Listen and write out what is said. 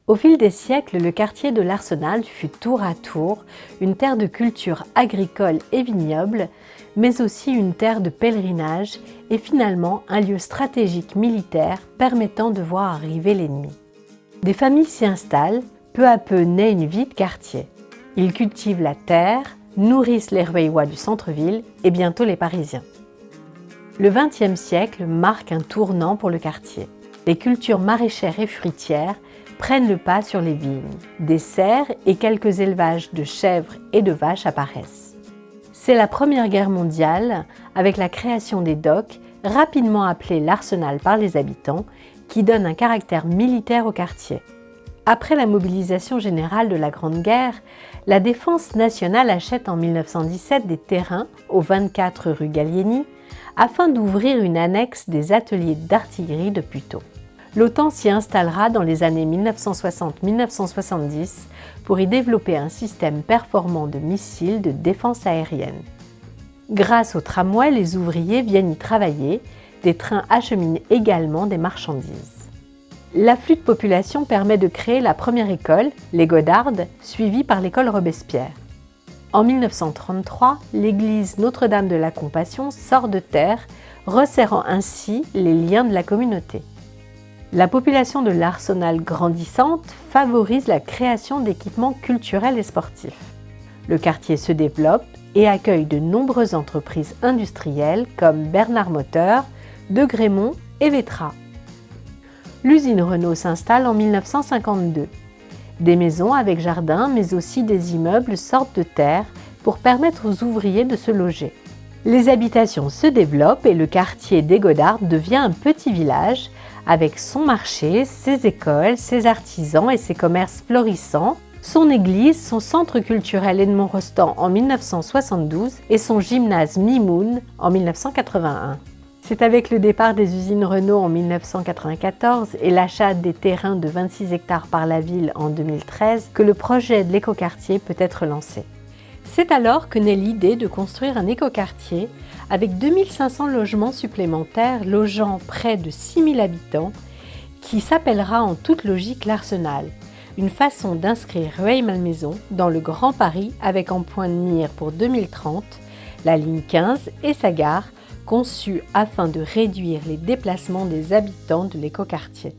Au fil des siècles, le quartier de l'Arsenal fut tour à tour une terre de culture agricole et vignoble, mais aussi une terre de pèlerinage et finalement un lieu stratégique militaire permettant de voir arriver l'ennemi. Des familles s'y installent, peu à peu naît une vie de quartier. Ils cultivent la terre, nourrissent les Rueillois du centre-ville et bientôt les Parisiens. Le XXe siècle marque un tournant pour le quartier. Les cultures maraîchères et fruitières prennent le pas sur les vignes. Des serres et quelques élevages de chèvres et de vaches apparaissent. C'est la Première Guerre mondiale, avec la création des docks, rapidement appelés l'Arsenal par les habitants, qui donne un caractère militaire au quartier. Après la mobilisation générale de la Grande Guerre, la Défense nationale achète en 1917 des terrains au 24 rue Gallieni afin d'ouvrir une annexe des ateliers d'artillerie de Puteaux. L'OTAN s'y installera dans les années 1960-1970 pour y développer un système performant de missiles de défense aérienne. Grâce au tramway, les ouvriers viennent y travailler, des trains acheminent également des marchandises. L'afflux de population permet de créer la première école, les Godardes, suivie par l'école Robespierre. En 1933, l'église Notre-Dame de la Compassion sort de terre, resserrant ainsi les liens de la communauté. La population de l'Arsenal grandissante favorise la création d'équipements culturels et sportifs. Le quartier se développe et accueille de nombreuses entreprises industrielles comme Bernard Moteurs, De Grémont et Vetra. L'usine Renault s'installe en 1952. Des maisons avec jardin, mais aussi des immeubles sortent de terre pour permettre aux ouvriers de se loger. Les habitations se développent et le quartier des Godardes devient un petit village avec son marché, ses écoles, ses artisans et ses commerces florissants, son église, son centre culturel Edmond Rostand en 1972 et son gymnase Mimoun en 1981. C'est avec le départ des usines Renault en 1994 et l'achat des terrains de 26 hectares par la ville en 2013 que le projet de l'écoquartier peut être lancé. C'est alors que naît l'idée de construire un écoquartier avec 2500 logements supplémentaires logeant près de 6000 habitants qui s'appellera en toute logique l'Arsenal, une façon d'inscrire Rueil-Malmaison dans le Grand Paris avec en point de mire pour 2030 la ligne 15 et sa gare conçue afin de réduire les déplacements des habitants de l'écoquartier.